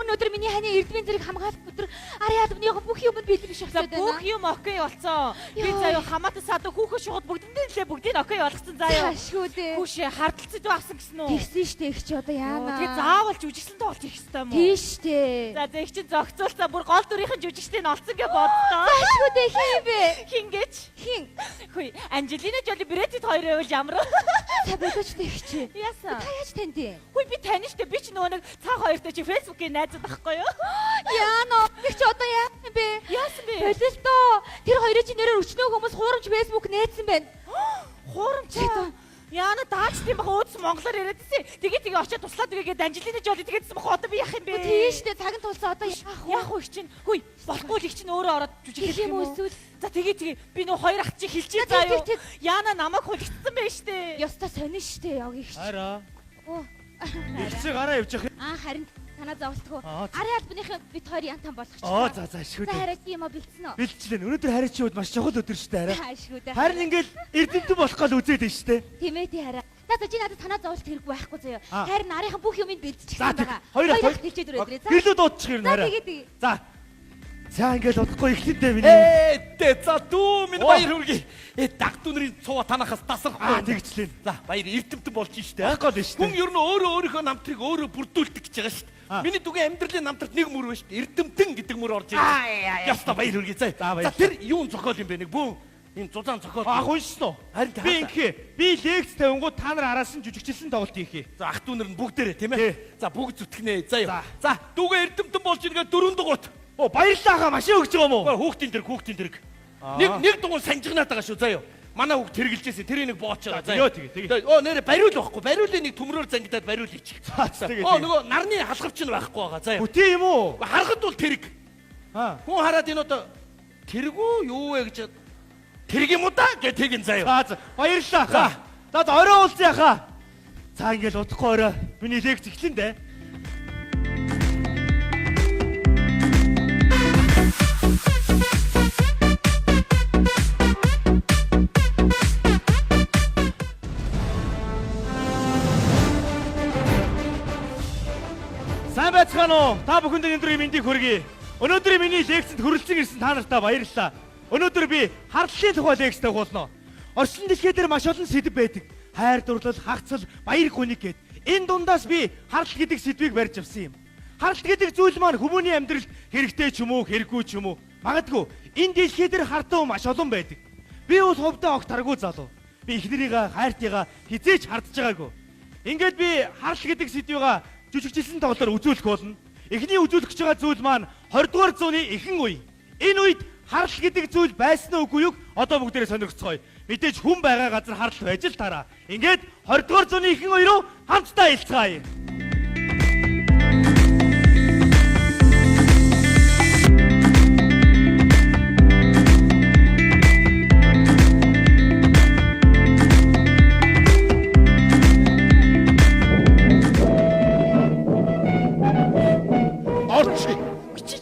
Өнөөдөр миний ханы эрдмийн зэрэг хамгаалах өдөр Ари ядмныхоо бүх юмд бэлэн биш За болчиход байна. бүх юм окей болсон. Би заяа хамаатай садаг хүүхэн шууд бүгдийг окей болгосон заяа. Шүү дээ. Хүүшээ хардалцад авсан гэсэн үү? Тэгсэн штэ их ч одоо яана. Тэгээ заавал жүжигсэн тоглож их хэвээр юм уу? Тийм штэ. За их чинь зогцуулсаа бүр гол дүрийнхэн жүжигчдийг олцсон гэж боддоо. Шүү дээ хин бэ? Хингэж? Хин. Хүй, Анжелина Жоли Брэд Питт хоёрын үйл ямар? Та бодож тэгч. Яасан? Та яаж танд юм? Хүй би тань штэ би ч нөгөө нэг цаг хоёртой чи фэйсбүүкийн найзууд байхгүй юу? Яана. Их ч одоо яасан бэ? Яасан бэ? Бололтоо. Тэр хоёрын чинь нэрээр өчнөө хүмүүс хуурамч фэйсбүүк нээсэн байна. Хуурамч. Яана дааж тийм бах өөдс монголоор яриадсэн. Тэгээ очиад туслаад үгээд Анжелина Жоли тэгээдсэн бах одоо би яах юм бэ? Тийм штэ цагаан тулсаа одоо яах вэ их чинь? Хүй, болохгүй л их чинь өөрөө ороод жүжиглэх юм уу? За тэгээ би нөө хоёр ах чи хэлчихээ заа юу. Яана намайг хулигдсан байж штэ. Ёстой сонин штэ яг их. Хараа. Оо. Ихсээ гараа явж явах. Харин танаа зовлтгоо. Ари албаныхаа бит хоёр янтан болгоч. За шүү За дээ. хараа чи юм а бэлдсэн үү? Бэлчлэн. Өнөөдөр хараа чи үед маш чухал өдөр шүү дээ хараа. Шүү дээ. Харин ингээл эрдэмтэн болох гал үзээд байна шүү дээ. Тийм ээ тий хараа. Надад чи надад танаа зовлт хэрэггүй байхгүй заяа. Харин нарийнхан бүх юмыг бэлдчихсэн байгаа. Хоёр ах хэлчихэд өрөөдрээ. За. Гэрлөө дуудчих юм хараа. Тэгээ. За. За ингээл удахгүй ихлэндээ миний. За дүү минь баяр хүргэе. Дагтуу нарын цуу танахаас тасрахгүй. Тэгчлээ. За баяр эрдэмтэн болж штэ. Ах гол шүү Хүн дээ. ер нь өөрөө өөрийнхөө намтрыг өөрөө бүрдүүлдэг гэж байгаа штэ. Миний дүгэн амьдралын намтрт нэг мөр байна штэ. Эрдэмтэн гэдэг мөр орж ирсэн. Яста баяр хүргэе. За тэр юун зохиол юм бэ нэг бүүн. Энэ зузаан зохиол. Уншсан уу? Харин Би инхээ. Би лекц тавингууд та нар араас нь жүжигчилсэн тоглолт хийхээ. За ах дүү нар нь бүгдээрээ тийм ээ. За бүгд зүтгэнэ. За яа. За дүгэн эрдэмтэн болж иргээ дөрөв дугуйт. Баярлалаа хаа машин өгч байгаа мó. Хүүхдийн дэрэг. Нэг дугуй санжигнаад байгаа шүү. За ёо. Манай хүүхд тэргэлжсэн. Тэрийг нэг боочоо. За ёо тэгээ. Нэрэ бариул байхгүй. Бариулын нэг төмрөөр зангидаад бариулъя. Тэгээ. Нөгөө нарны халахвч нь байхгүй байгаа. За ёо. Бүтэй юм уу? Харахад бол тэрэг. Хүн хараад энэ одоо тэргүү юу вэ гэж тэрэг юм уу да гэж тэгин заяа. За баярлалаа хаа. За орой уулзъя хаа. За ингээл удахгүй орой. Миний лекц эхлэн дээ. Сайн байцгаана уу? Та бүхэнд өнөөдрийн мэндийг хүргэе. Өнөөдрийн миний лекцэд хүрэлцэн ирсэн та нартаа баярлалаа. Өнөөдөр би хардлын тухай лекц тавуулна. Орчин дэлхий дээр маш олон сэдв байдаг. Хайр дурлал, хагцал, баяр хүнийг гэд. Энэ дундаас би хардл гэдэг сэдвийг барьж авсан юм. Хардл гэдэг зүйл маань хүмүүний амьдралд хэрэгтэй ч юм уу, хэрэггүй ч юм уу. Магадгүй энэ дэлхий дээр хардсан маш олон байдаг. Би бол хувьдаа огт таргүй залуу. Би эхнэрийгээ, хайртайгаа хизээч хардж байгаагүй. Ингээд би хардл гэдэг сэдвийг жүжигчилсэн тоглолоор үзүүлэх болно. Эхний үзүүлэх гэж байгаа зүйл маань 20 дугаар зууны ихэнх үе. Энэ үед хардл гэдэг зүйл байсан уу үгүй юу? Одоо бүгдээрээ сонирхцгоё. Мэдээж хүн байгаа газар хардл байж л тараа. Ингээд 20 дугаар зууны ихэнх үе рүү хамтдаа илцгаая.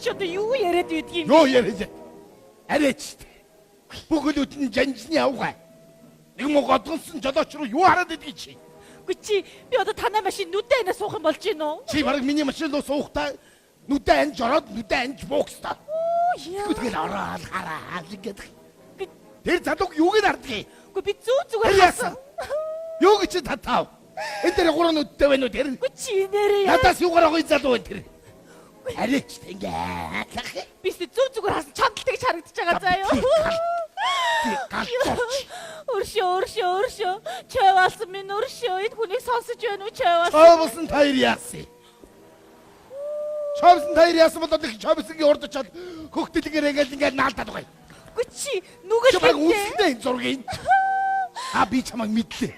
Чи одоо юу яриад байдгийг юм? Юу яриад? Арайч. Бүгд нь жанжны авгаа. Нэг мо годгонсон жолооч руу юу хараад идэх чи? Үгүй чи би одоо танай машин нүдэ анаа суух юм болж гин үү? Чи бараг миний машин руу суухтаа нүдэ анж ороод нүдэ анж буухста. Яа. Тэгэл ороод хараад ингээд. Тэр залууг юуг нь хардгийг? Үгүй би зүгээр яасан? Юу гэж татав? Энэ тэр гурван нүдтэй байна уу тэр? Үгүй чи нэрээ яа. Надаас юугаар гоё залуу байна тэр? Арайч ингээд. Би зүгээр хасан чамдалтай гэж харагдаж байгаа заа юу. Өршөө. Чаваасан минь өршөө. Энэ хүнийг сонсож байна уу чаваасан? Чавсан таяр яасан. Чавсан таяр яасан бол одоо чавсангийн урд очоод хөхтөлгөр ингээд наалтаад байгаа. Үгүй чи нүгэл чамайг үзлээ энэ зургийг. Би чамайг мэдлээ.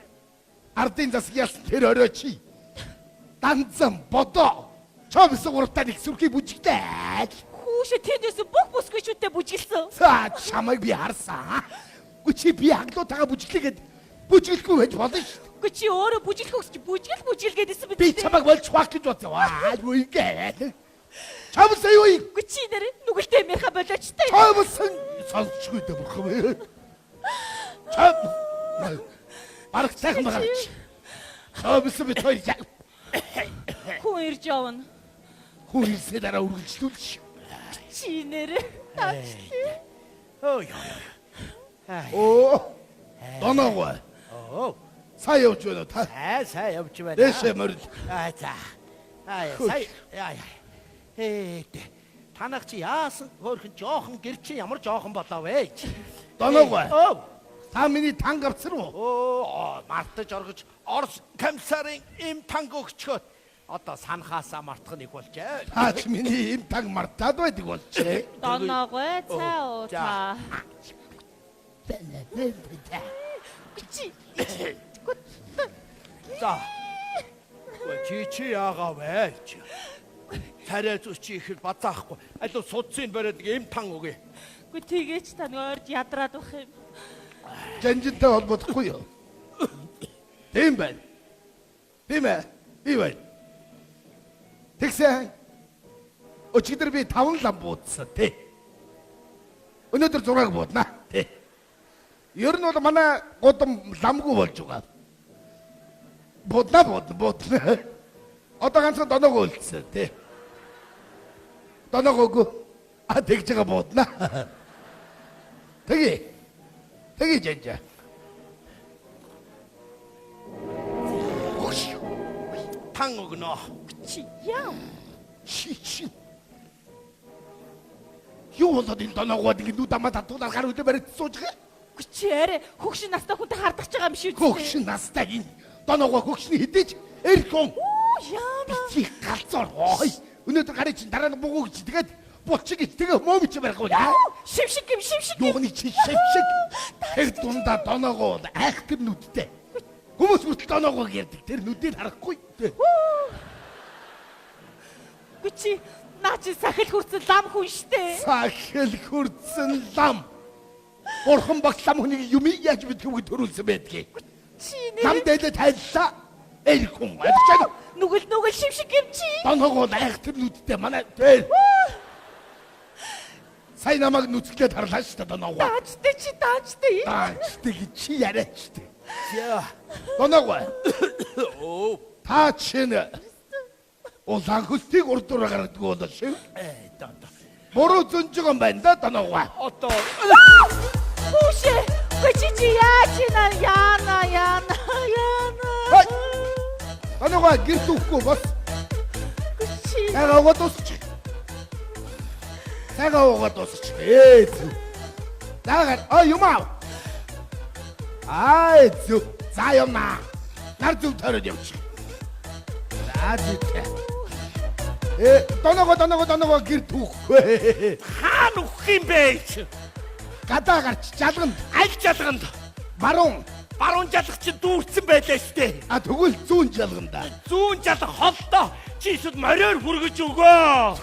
Ардын засаг ялсан тэр орой чи. Данзан бодоо. Чавсан уртаа нэг сүрхий бүжигдээ. Хүүшээ тэндээс бүх бүсгүйчүүдтэй бүжиглсэн. За чамайг би харсан. Үгүй би хаглуутайгаа бүжиглэгээд бүжиглэхгүй байж болно шүү. Үгүй чи өөрөө бүжиглэх гэж бүжиглгээдсэн би чамайг болж хваах гэж бодсон. Юу игээд. Чамсан юу юм? Үгүй чи нэр нүгэлтэй мэрха болоочтой. Чамсан сонсчгүй дээ бурхан. Чам. Бараг сайхан байгаа. Чамсан би той. Хүн ирж явна. Хүнсээ дараа үргэлжлүүлж. Чи нэрээ таачтай. Ой. Оо. Доногоо. Оо. Сайн явж байна уу та? Сайн явж байна. Дэшээ морил. За. Яа. Танах чи яасан хөөрхөн жоохон гэр чи ямар жоохон болоо вэ? Доногоо. Та миний танг авцар уу? Оо, мартаж оргож Орос комиссарын им танг өгчхөд одоо санахаасаа мартах нэг болжээ. Та ч миний им танг мартаад байдаг болжээ. Доногоо цаа уу та. Чи. За. Чи яагаа вэ? Тарай зүс чи их бацаахгүй. Алуу судсын бариад нэг им тан өгье. Гүй тийгээч та нэг ойрд ядраад байх юм. Жанжинтай холбохгүй юу? Тийм байна. Тийм ээ. Тийм байна. Тэгсэн. Өчигдөр би 5 лам буудсан тий. Өнөөдөр 6-г бууднаа тий. Ер нь бол манай гудам ламгүй болж байгаа. Буудна. Одоо ганцхан доногоо үлдсэн тий. Доногоогүй. Тэгж байгаа буудна. Тэgi жанжаа. Тан өгнө. Чи яа. Чи. Юу болоод энэ доногоод ингэ нүд амаа татуулаад гар өдөө барьж сууж байгаа? Чи арай хөгшин настай хүнтэй хардах байгаа юм шүү дээ. Хөгшин настай энэ доногоо хөгшний хідэж эрхэн. Яана. Чи галзуур. Ой. Өнөөдөр гарын чинь дараа нь бугуу гэж тэгээд булчиг гэж тэгээ мөөмч барахгүй яа. Шившиг. Юуны чи шившиг. Тэр дундаа доногоо айхтар нүдтэй. Хүмүүс хүртэл доногоо ярьдаг. Тэр нүдийг харахгүй. Чи наач сахил хүрсэн лам хүн штэ. Сахил хүрсэн лам. Бурхан багт лам хүнийг юм яаж мэдхүүг төрүүлсэн байдгийг. Чи Лам нэр дээлээ тайллаа. Эрхэн ажиг. нүгэл шившиг юм чи. Доногоо айхтар нүдтэй манай тэр. Сайн намайг нүцгэлээд харлаа шүү дээ доногоо. Таачтай. Таачтай чи яриач дээ. Яа. Доногоо. Оо. Та чинь улаан хөлтийг урдуур гаргадаг бол шүү. Да. Буруу зөнж байгаа юм байна да доногоо. Одоо Хүүшээ. Чи яа яана. Доногоо гэрт өгөхгүй бос. Чи Цагаагаа дуусчих. Дагаар юмаа. Зү. За юмаа. Нар зүг төрөд явчих. За зүг. Доногоо гэрт өгөхгүй. хаана өгөх юм бэ? Гадаа гарч жалганд. Аль жалганд? Баруун жалах чи дүүрсэн байлаа штэ. Тэгвэл зүүн жалганда. Зүүн жалах холдоо. Чи эсвэл мориор хүргэж өгөө.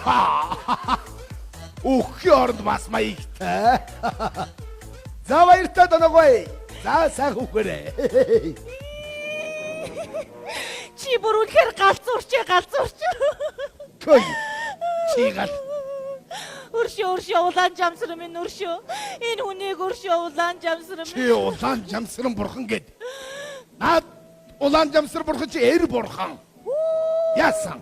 Өхи оронд бас маягтай. За баяртай доногоо. За сайн хөөхөрэй. чи бүр үнэхээр галзуурч. Кой. Чи гал. Өршөө улаан жамсрам минь өршөө. Энэ хүнийг өршөө улаан жамсрам. Чи улаан жамсран бурхан гэд. Наад улаан жамсар бурхан чи эр бурхан. Яасан?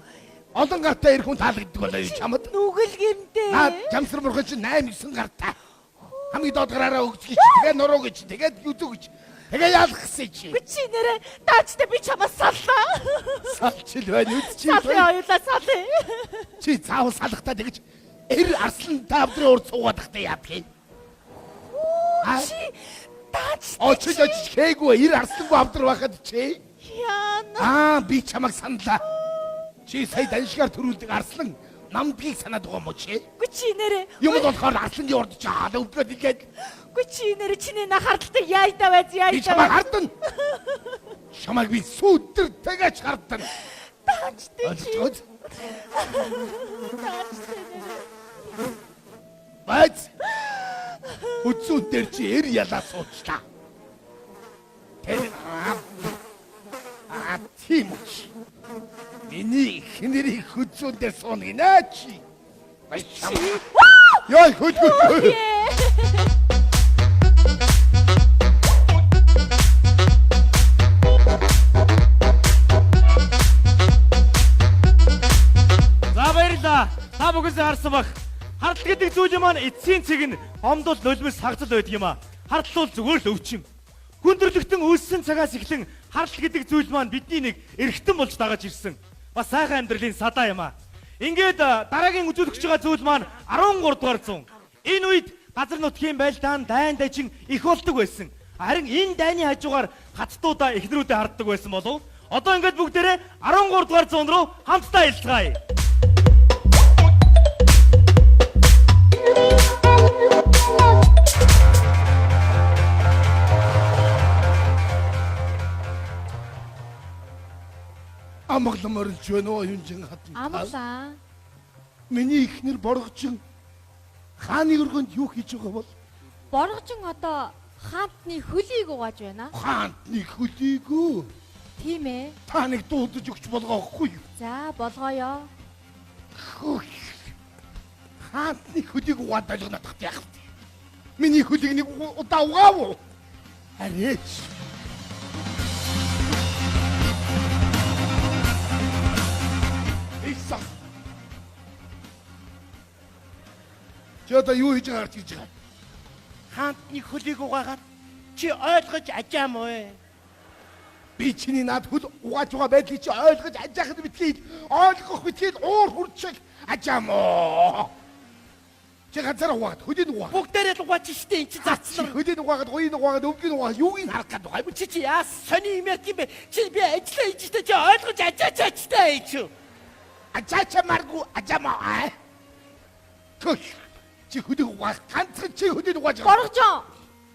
Олон гартай эр хүн таалагддаг болоо юу чамд? Нүгэл гэмтэй. Наад жамсар бурхан чи 8-9 гартай. Хамгийн доод гараараа өгч гэж тэгээ нуруу гэж тэгээд юзүү гэж. Тэгээ яалгсан чи. Чи нэрээ таачтай би чамаас саллаа. Салчил байна үз чи. Саллаа. Чи цаавал салахтаа тэгэж эр арслан тавдрын урд суугаадахтай яадгийг. Чи таачтай. Очиж хээгүй эр арслангүй авдар байхад чи. Яана. Би чамайг саналаа. Чи сая даншгаар төрүүлдэг арслан намдгийг санаад байгаа юм уу чи? Чи нэрээ Юм болохоор арслангийн урд чи хаалаа өвдгөөд игээд. Чи нэрээ чиний нахардалтай яйдаа байз. Би чамайг хардна. Чамайг би сүудэр тэгэж хардна. Таачтай чи. Бац. Үцүүн дээр чи эр ялаа суучлаа. Тийм үч. Миний хинэрийг хүзүүн дээр суuna гинэ чи. Баячаа. Яй хөт. За баярлаа. Та бүхэн харсан баг. Хардл гэдэг зүйл маань эцсийн цэг нь омдол нулимс сагцал байдаг юм а. Хардл бол зүгээр л өвчин. Хүндрэлтэн үүссэн цагаас эхлэн хардл гэдэг зүйл маань бидний нэг эргэтэн болж дагаж ирсэн. Бас сайхан амьдралын садаа юм а. Ингээд дараагийн үзүүлэгч байгаа зүйл маань 13 дугаар зуун. Энэ үед газар нутгийн байлдаан дайн дажин их болдог байсан. Харин энэ дайны хажуугаар хацтуудаа эхнэрүүдэд харддаг байсан болов. Одоо ингээд бүгдээрээ 13 дугаар зуун руу хамтдаа илтгэе. Амглан орилж байна уу юунжин хатан. Амглан. Миний ихнэр боргочин хааны өргөнд юу хийж байгаа бол? Боргочин одоо хаантны хөлийг угааж байна. Хаантны хөлийг үү? Тийм ээ. Та нэг дуудаж өгч болгоохгүй юу? За болгоё. Хаантны хөлийг угаад байлгана тахт яах вэ? Миний хөлийг нэг удаа угаав уу? Арээч. Ийсаа. Чөтө юу хийж байгаа гэж байгаа? Хаантны хөлийг угаагаад чи ойлгож ажаамаа. Би чиний над хөл угааж байгаа байдлыг чи ойлгож ажаахад битгий ойлгох битгий уур хурцаг ажаамаа. Чи ганцаар угаад хөлийг угаа. Бүгдээрээ л угааж штэ эн чи зарцсан. Хөлийг угаагаад гоёг угаагаад өвгийг угаа юуг харах гээд байгаа юм. Чи яас сони юм юм бэ? Чи би ажиллаа хийж штэ чи ойлгож ажаачаачтай ээ чи. Ажаач маргу ажаамаа. Түш. Чи хөлийг угаах ганцхан чи хөлийг угааж байгаа. Боргожоо.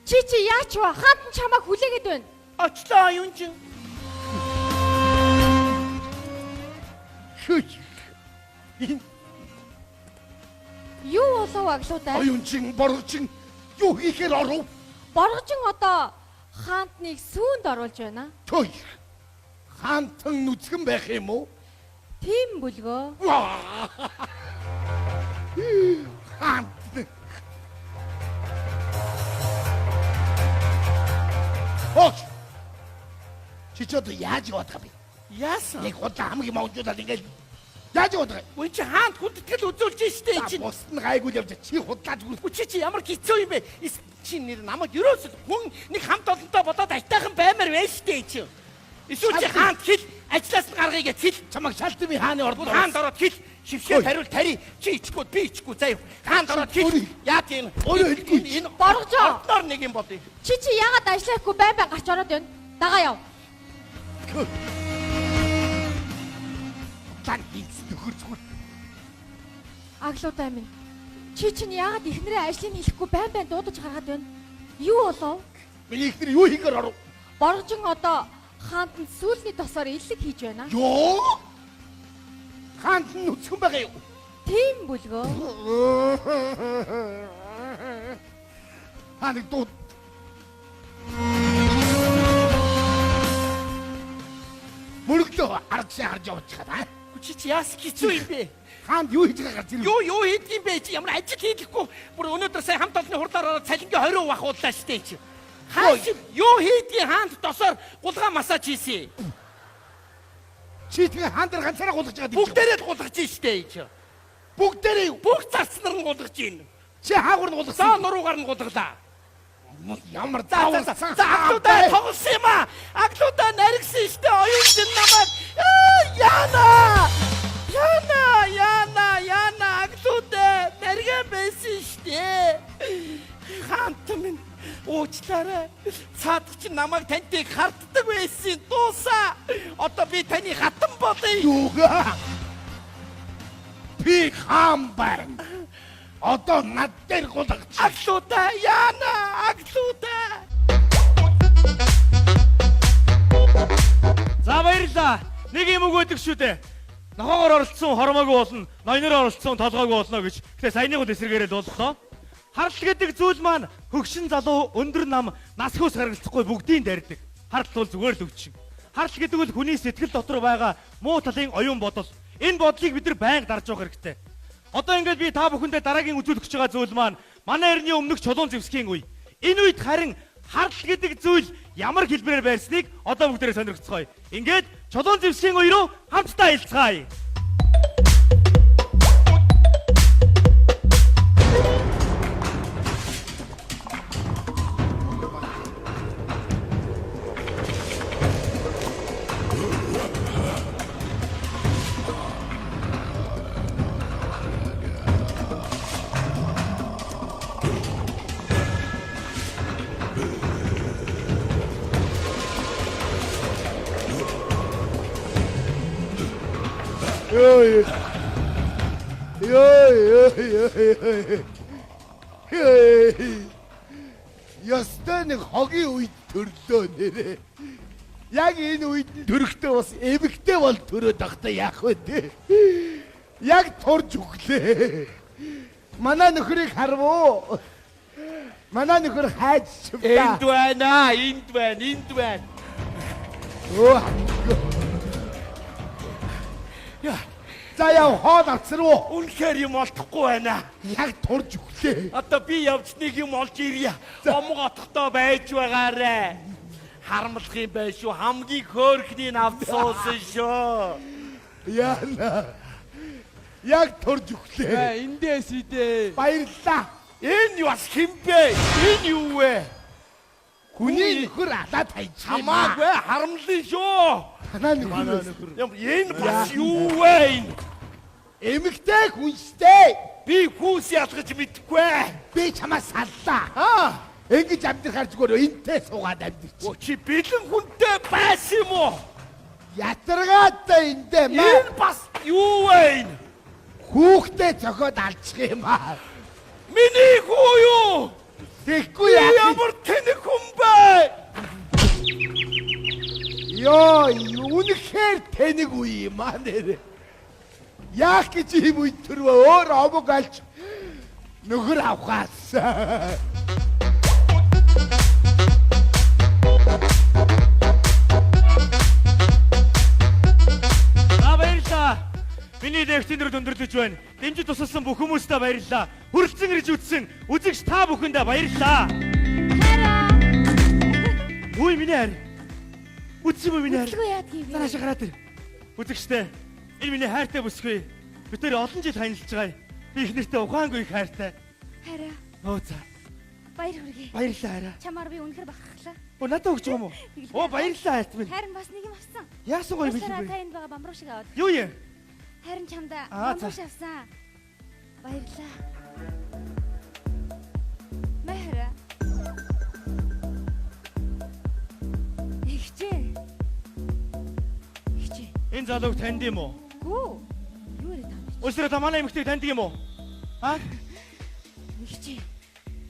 Чи яач вэ? Хаант нь чамайг хүлээгээд байна. Очлоо юун чи. Хүч. Юу болов аглуудаа? Оюунчин боргочин юу хийхээр оров? Боргожин одоо хаантныг сүүнд оруулж байна. Төй. Хаантан нүцгэн байх юм уу? Тийм бүлгөө. Хаант. Ох. Чи ч одоо яаж яваад байгаа бэ? Яасан? Нэг удаа хамгийн монжуулаад ингээд яаж яваад байгаа юм? Үгүй чи хаант хүндэтгэл үзүүлж штэ чи. Бусд нь гайгүй явж чи худлаад Үгүй чи ямар хэцүү юм бэ? Чи нэр намайг ерөөсөө хүн нэг хамт олонтой болоод айтайхан баймаар байна штэ чи. Эсвэл чи хаант хэл ажлаас нь гаргая гэж хэл чамайг шалтны хааны орд хаанд ороод хэл шившээ тариул тари чи ичгүй би ичгүй заяа хаанд ороод хэл яа тийм энэ Боргожоо. ордноор нэг юм бодъё. Чи яагаад ажиллахгүй байн гарч ороод байна? Дагаа яв. тань хийх нөхөр зүгээр. Аглуудаа минь. Чи яагаад ихнэрээ ажлыг хийхгүй байн дуудаж гаргаад байна? Юу болов? Миний ихнэр юу хийхээр оров? Боргожин одоо хаант нь сүүлний тосоориллэг хийж байна. Юу? Хаант нь нүцгэн байгаа юу? Тийм бүлгөө. Ханыг дууд. Мөрөглөө аргасын харж явж байгаа. Чи яас хэцүү юм бэ? Хаанд юу хийж байгаа гарч ирв? Юу хийх юм бэ чи? Ямар ажил хийхгүй. Бүр өнөөдөр сая хамт олонны хурдаар ороод цалингийн 20% ахууллаа штэ чи. Хаа чи юу хийдгийг хаанд досоор гулгай массаж хийсэн. Чи тэгээ хаан дээр ганцаараа гулгаж байгаа юм. Бүгдээрээ л гулгаж штэ чи. Бүгдээрээ юу? Бүх зарцнаар нь гулгаж байна. Чи хаагур нь гулгасан. За нуруугаар нь гулглаа. Ямар зааварсан. За аглуудаа тоглосон юм аа. Аглуудаа наригсан штэ. Оюун намайг Яна аглуудаа нариган байсан штэ. Хаант минь уучлаарай. Цаадах чи намайг таньтыг харддаг байсан дуусаа. Одоо би таны хатан болъё. Юугаа? Би хаан байна. Одоо над дээр гулгаж. Аглуудаа Яна аглуудаа. За баярлаа. Нэг юм өгөөдөг шүү дээ. Нохоогоор оролцсон хормоогүй болно. Ноёноор оролцсон толгойгүй болно гэж. Тэгээ саяны гол эсэргээрээ дууллаа. Хардл гэдэг зүйл маань хөгшин залуу өндөр нам нас хөөс харгалзахгүй бүгдийн дайрдаг. Хардл бол зүгээр л өвчин. Хардл гэдэг бол хүний сэтгэл дотор байгаа муу талын оюун бодол. Энэ бодлыг бид нар байнга дарж явах хэрэгтэй. Одоо ингээд би та бүхэндээ дараагийн үзүүлэгч байгаа зүйл маань манай эртний өмнөх чулуун зэвсгийн үе. Энэ үед харин хардл гэдэг зүйл ямар хэлбэрээр байрсныг одоо бүгдээрээ сонирхцгоё. Ингээд чулуун зэвсгийн үе рүү хамтдаа хэлцгаая. Ёо. Ястаа нэг хогийн үед төрлөө нэрээ. Яг энэ үед төрөхтэй бас эмэгтэй бол төрөөд ахта яах вэ те? Яг турж өглөө. Манай нөхрийг харвуу. Манай нөхөр хайж чивдаа. Энд байна, энд байна. Оо. Яа, За яв хоол авцруу. үнэхээр юм олдохгүй байна. Яг турж өглөө. Одоо би явж нэг юм олж ирье. Омог отохдоо байж байгаарэ. Харамлах юм байна шүү. Хамгийн хөөрхний авцуусан шүү. Яна. Яг турж өглөө. Эндээс идэ. Баярлалаа. Энэ юу бас химбэ? Энэ юу вэ? Хүний нөхөр алаад хайж Хамаагүй харамлын шүү. Манай нөхөр. Энэ бас юу вэ? Эмэгтэй хүнстэй. Би хүүс ялгаж мэдэхгүй. Би чамаас саллаа. Ингэж амьдрахаар зүгээр энтэй суугаад амьдрч. Чи бэлэн хүнтэй байсан юм уу? Ятаргаатай эндээ маа. Энэ бас юу вэ? Хүүхдээ зохиод алчих юм аа. Миний хүү юу? Тэгэхгүй яах вэ? Ямар тэнэг хүн бэ? Ёо, үнэхээр тэнэг үе юм аа нэр. Яах гэж юм үе төрвөө өөр омог алж нөхөр авахаас. Баярлалаа. Миний дэвтэнээр өндөрлөж байна. Дэмжиж тусалсан бүх хүмүүстээ баярлалаа. Хүрэлцэн ирж үзсэн үзэгч та бүхэндээ баярлалаа. Хараа. Үгүй миний хайр. Үзсэн үү миний хайр? Үгүй яад гэв. За наашаа гараад ир. Үзэгчтэй. Энэ миний хайртай бүсгүй. Бид нэр олон жил танилцж байгаа. Би их нэртэй ухаангүй их хайртай. Хараа. Оо за. Баяр хүргэе. Баярлалаа хайраа. Чамаар би үнэхээр бахархлаа. Оо надад өгч байгаа юм уу? Оо баярлалаа хайрт минь. Харин бас нэг юм авсан. Яасан гоё Баярлалаа билгүй. та энд байгаа бамбаруу шиг аваад. Юу юм? Харин чамда Аа, бамбаруу за. авсан. Баярлалаа. Мэхрэ. Ихчээ. Энэ залууг танд юм уу? Гүү. Юу яриад байгаа юм? Өсрөө та манай эмэгтэйг таньдаг юм уу? Аа? Ихчээ.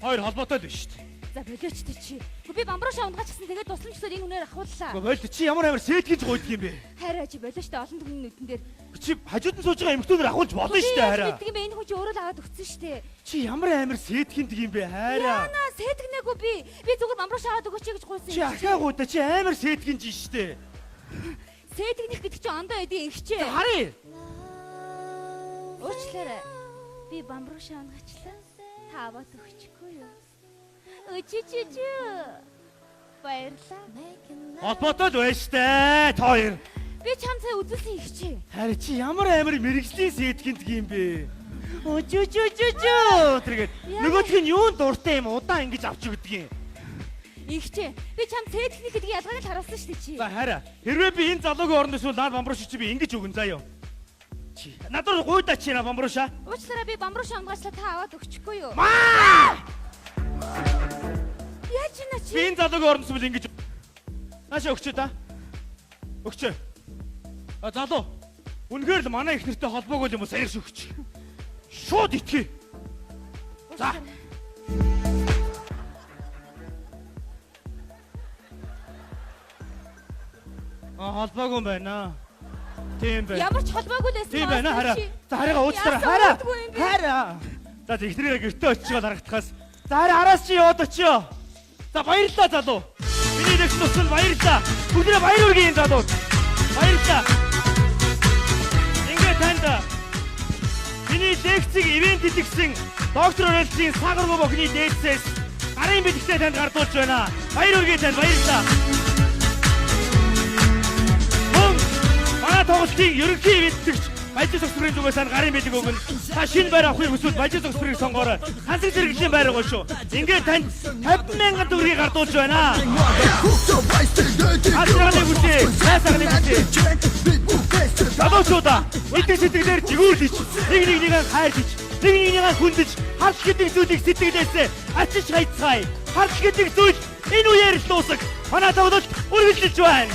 Хоёр холбоотой л биш шүү дээ. За болооч тий чи. Би бамбаруу ундгаачихсан тэгээд тусламжсаар энэ үнээр ахууллаа. Гэхдээ болд чи ямар амар сэтгийж гойдг юм бэ? Хараа чи болооч та олон түмний нүдэн дээр. Чи хажууд нь сууж байгаа эмэгтэйгээр ахуулж болно шүү дээ хайраа. Мэддэг юм бэ энэ хүн чи өөрөө л аваад өгсөн шүү дээ. Чи ямар амар сэтгийндэг юм бэ хайраа? Яна сэтгэнээгүй би. Би зүгээр бамбаруу шахаад өгөөч гэж гуйсан. Чи ахаагуудаа чи амар сэтгийнж шүү дээ. Сэтгэнэх гэдэг чи ондоо эдийн ихчээ. Харъя. Уучлаарай. Би бамбаруу шаангаачлаа. Та аваад өгчихгүй юу? Өчичү. Баярлаа. Холбоотой л байж тээ. Та хоёр. Би чам цай үзүүлсэн ихчээ. Харин чи ямар амар мэрэгжлийн сэтгийндэг юм бэ? Өчү. Тэргээд нөгөөх нь юунд дуртай юм удаан ингэж авч өгдөг юм. Ихчээ. Би чам сэтгэнэх гэдэг ялгааг л харуулсан шүү дээ чи. За хараа. Хэрвээ би энэ залуугийн оронд эсвэл наад бамбаруу чи би ингэж өгөн заяа. Чи надад гуйда чи на бамбаруу шаа. Уучлаарай би бамбаруу шаангаачлаа та аваад өгчихгүй юу? Маа! Яаж ийна чи? Би энэ залуугийн оронд эсвэл ингэж наашаа өгчөө та. Өгчөө. А залуу. Үнэхээр л манай их нэртэй холбоогүй юм уу саяар шүгч. Шууд итгэе. За. Холбоогүй байна. Тийм байна. Ямар ч холбоогүй л байсан. Тийм байна хараа. За хараагаа уучлаарай. Хараа. Хараа. За ихнэрээ гэртээ очиж харагдахаас. За хараа араас чи яваад очиё. За баярлалаа залуу. Миний дэвс тусал баярлалаа. Бүгдээ баяр хүргэе энэ залуу. Баярлалаа. Ингээ танд миний лекцийг ивент хийгсэн доктор Оролцын сагаргуу бохны дээдсээс гарын бэлэгтээ танд гардуулж байна. Баяр хүргэе танд баярлалаа. Манай тоглолтын ерөнхий ивэнтгч Бажи Цогцрын зүгээс гарын бэлэг өгнө. Та шинэ байр авахыг хүсвэл Бажи Цогцрыг сонгоорой. Хансаг зэрэглэлийн байр гоё шүү. Ингээд танд 50,000 төгрөгийг гардуулж байна. Асраны бүсээ, сайсарны бүсээ. Залуучуудаа эдгээр сэтгэлээр жигүүрлэж, нэг хайрлаж, нэг хүндэж, харж гэдэг зүйлийг сэтгэлээсээ ачиж хайцгаая. Харж гэдэг зүйл энэ үеэр л дуусах. Манай тоглолт үргэлжлэж байна.